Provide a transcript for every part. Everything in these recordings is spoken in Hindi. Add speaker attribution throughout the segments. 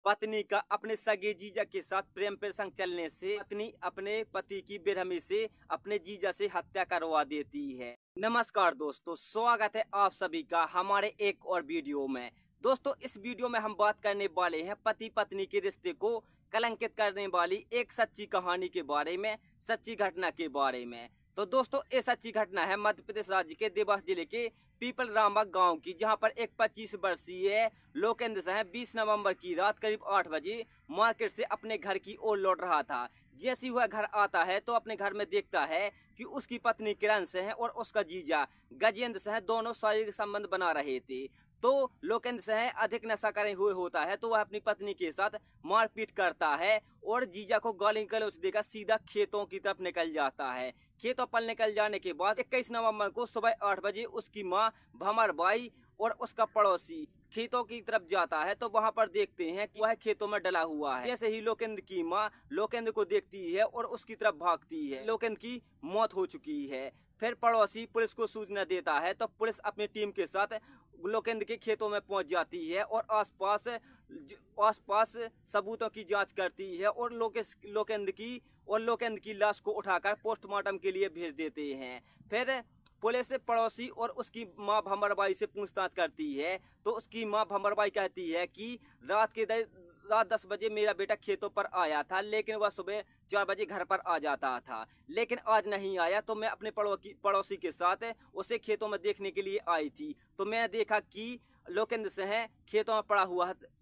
Speaker 1: पत्नी का अपने सगे जीजा के साथ प्रेम प्रसंग चलने से पत्नी अपने पति की बेरहमी से अपने जीजा से हत्या करवा देती है। नमस्कार दोस्तों, स्वागत है आप सभी का हमारे एक और वीडियो में। दोस्तों, इस वीडियो में हम बात करने वाले हैं पति पत्नी के रिश्ते को कलंकित करने वाली एक सच्ची कहानी के बारे में, सच्ची घटना के बारे में। तो दोस्तों, ये सच्ची घटना है मध्य प्रदेश राज्य के देवास जिले के पीपल रामबाग गांव की, जहां पर एक 25 वर्षीय लोकेंद्र सिंह 20 नवंबर की रात करीब 8 बजे मार्केट से अपने घर की ओर लौट रहा था। जैसे ही वह घर आता है तो अपने घर में देखता है कि उसकी पत्नी किरण सिंह और उसका जीजा गजेंद्र सिंह दोनों शारीरिक संबंध बना रहे थे। तो लोकेंद्र सिंह अधिक नशा करे हुए होता है तो वह अपनी पत्नी के साथ मारपीट करता है और जीजा को गाली गलौज देकर सीधा खेतों की तरफ निकल जाता है। खेतों पर निकल जाने के बाद 21 नवंबर को सुबह 8 बजे उसकी मां भंवरबाई और उसका पड़ोसी खेतों की तरफ जाता है तो वहां पर देखते हैं कि वह खेतों में डला हुआ है। जैसे ही लोकेंद्र की मां लोकेंद्र को देखती है और उसकी तरफ भागती है। लोकेंद्र की मौत हो चुकी है। फिर पड़ोसी पुलिस को सूचना देता है तो पुलिस अपनी टीम के साथ लोकेंद्र के खेतों में पहुंच जाती है और आसपास सबूतों की जांच करती है और लोकेंद्र की लाश को उठाकर पोस्टमार्टम के लिए भेज देते हैं। फिर पुलिस पड़ोसी और उसकी मां भंवरबाई से पूछताछ करती है तो उसकी मां भंवरबाई कहती है कि रात 10 बजे मेरा बेटा खेतों पर आया था, लेकिन वह सुबह 4 बजे घर पर आ जाता था, लेकिन आज नहीं आया। तो मैं अपने पड़ोसी के साथ उसे खेतों में देखने के लिए आई थी तो मैंने देखा कि लोकेंद्र सिंह खेतों में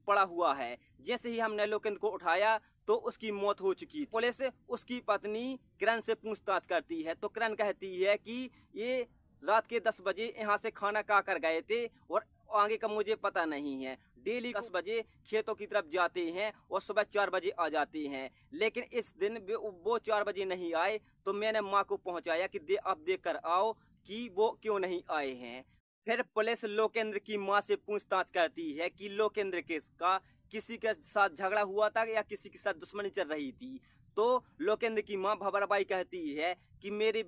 Speaker 1: पड़ा हुआ है। जैसे ही हमने लोकेंद्र को उठाया तो उसकी मौत हो चुकी। पुलिस उसकी पत्नी किरण से पूछताछ करती है तो किरण कहती है कि ये रात के 10 बजे यहाँ से खाना खा कर गए थे और आगे का मुझे पता नहीं है। डेली 10 बजे खेतों की तरफ जाते हैं और सुबह 4 बजे आ जाते हैं, लेकिन इस दिन वो 4 बजे नहीं आए तो मैंने माँ को पहुँचाया कि आप देख कर आओ कि वो क्यों नहीं आए हैं। फिर पुलिस लोकेंद्र की मां से पूछताछ करती है कि लोकेंद्र का किसी के साथ झगड़ा हुआ था या किसी के साथ दुश्मनी चल रही थी। तो लोकेंद्र की मां भंवरबाई कहती है कि मेरे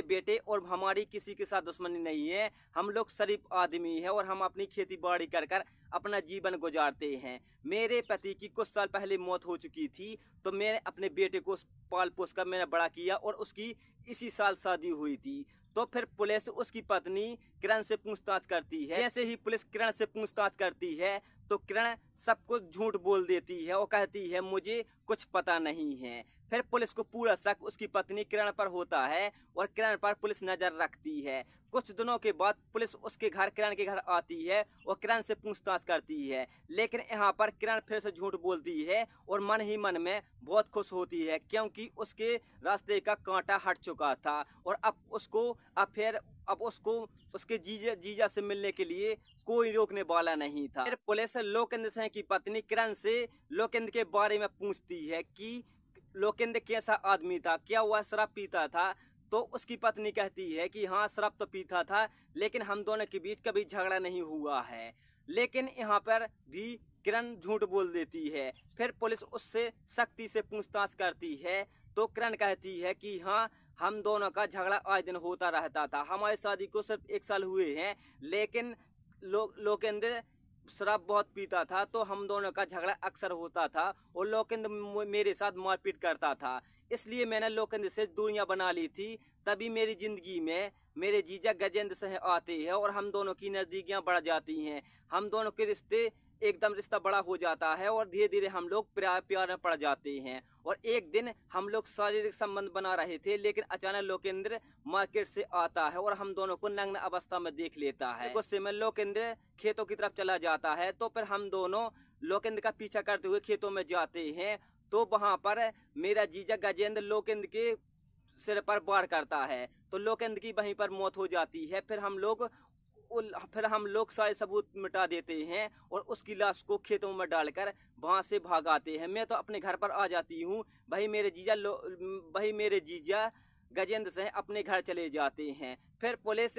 Speaker 1: बेटे और हमारी किसी के साथ दुश्मनी नहीं है। हम लोग शरीफ आदमी हैं और हम अपनी खेती बाड़ी कर कर अपना जीवन गुजारते हैं। मेरे पति की कुछ साल पहले मौत हो चुकी थी तो मैंने अपने बेटे को पाल पोस कर मैंने बड़ा किया और उसकी इसी साल शादी हुई थी। तो फिर पुलिस उसकी पत्नी किरण से पूछताछ करती है। जैसे ही पुलिस किरण से पूछताछ करती है तो किरण सब कुछ झूठ बोल देती है और कहती है मुझे कुछ पता नहीं है। फिर पुलिस को पूरा शक उसकी पत्नी किरण पर होता है और किरण पर पुलिस नजर रखती है। कुछ दिनों के बाद पुलिस उसके घर किरण के घर आती है और किरण से पूछताछ करती है, लेकिन यहाँ पर किरण फिर से झूठ बोलती है और मन ही मन में बहुत खुश होती है क्योंकि उसके रास्ते का कांटा हट चुका था और अब उसको उसके जीजा से मिलने के लिए कोई रोकने वाला नहीं था। फिर पुलिस लोकेंद्र सिंह की पत्नी किरण से लोकेंद्र के बारे में पूछती है कि लोकेंद्र कैसा आदमी था, क्या वह शराब पीता था। तो उसकी पत्नी कहती है कि हाँ, शराब तो पीता था, लेकिन हम दोनों के बीच कभी झगड़ा नहीं हुआ है। लेकिन यहाँ पर भी किरण झूठ बोल देती है। फिर पुलिस उससे सख्ती से पूछताछ करती है तो किरण कहती है कि हाँ, हम दोनों का झगड़ा आए दिन होता रहता था। हमारी शादी को सिर्फ 1 साल हुए हैं, लेकिन लोकेंद्र शराब बहुत पीता था तो हम दोनों का झगड़ा अक्सर होता था और लोकेंद्र मेरे साथ मारपीट करता था। इसलिए मैंने लोकेंद्र से दूरियां बना ली थी। तभी मेरी जिंदगी में मेरे जीजा गजेंद्र सिंह आते हैं और हम दोनों की नज़दीकियां बढ़ जाती हैं। हम दोनों के रिश्ता बड़ा हो जाता है और धीरे धीरे हम लोग प्यार में पड़ जाते हैं। और एक दिन हम लोग शारीरिक संबंध बना रहे थे, लेकिन अचानक लोकेंद्र मार्केट से आता है और हम दोनों को नग्न अवस्था में देख लेता है। गुस्से में लोकेंद्र खेतों की तरफ चला जाता है तो फिर हम दोनों लोकेंद्र का पीछा करते हुए खेतों में जाते हैं। तो वहां पर मेरा जीजा गजेंद्र लोकेंद्र के सिर पर वार करता है तो लोकेंद्र की वहीं पर मौत हो जाती है। फिर हम लोग सारे सबूत मिटा देते हैं और उसकी लाश को खेतों में डालकर वहां से भाग आते हैं। मैं तो अपने घर पर आ जाती हूँ। वही मेरे जीजा गजेंद्र सिंह अपने घर चले जाते हैं। फिर पुलिस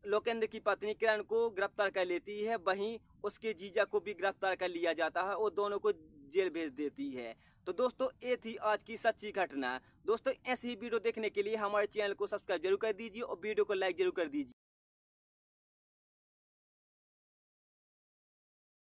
Speaker 1: लोकेंद्र की पत्नी किरण को गिरफ्तार कर लेती है, वहीं उसके जीजा को भी गिरफ्तार कर लिया जाता है और दोनों को जेल भेज देती है। तो दोस्तों, ये थी आज की सच्ची घटना। दोस्तों, ऐसी ही वीडियो देखने के लिए हमारे चैनल को सब्सक्राइब जरूर कर दीजिए और वीडियो को लाइक जरूर कर दीजिए।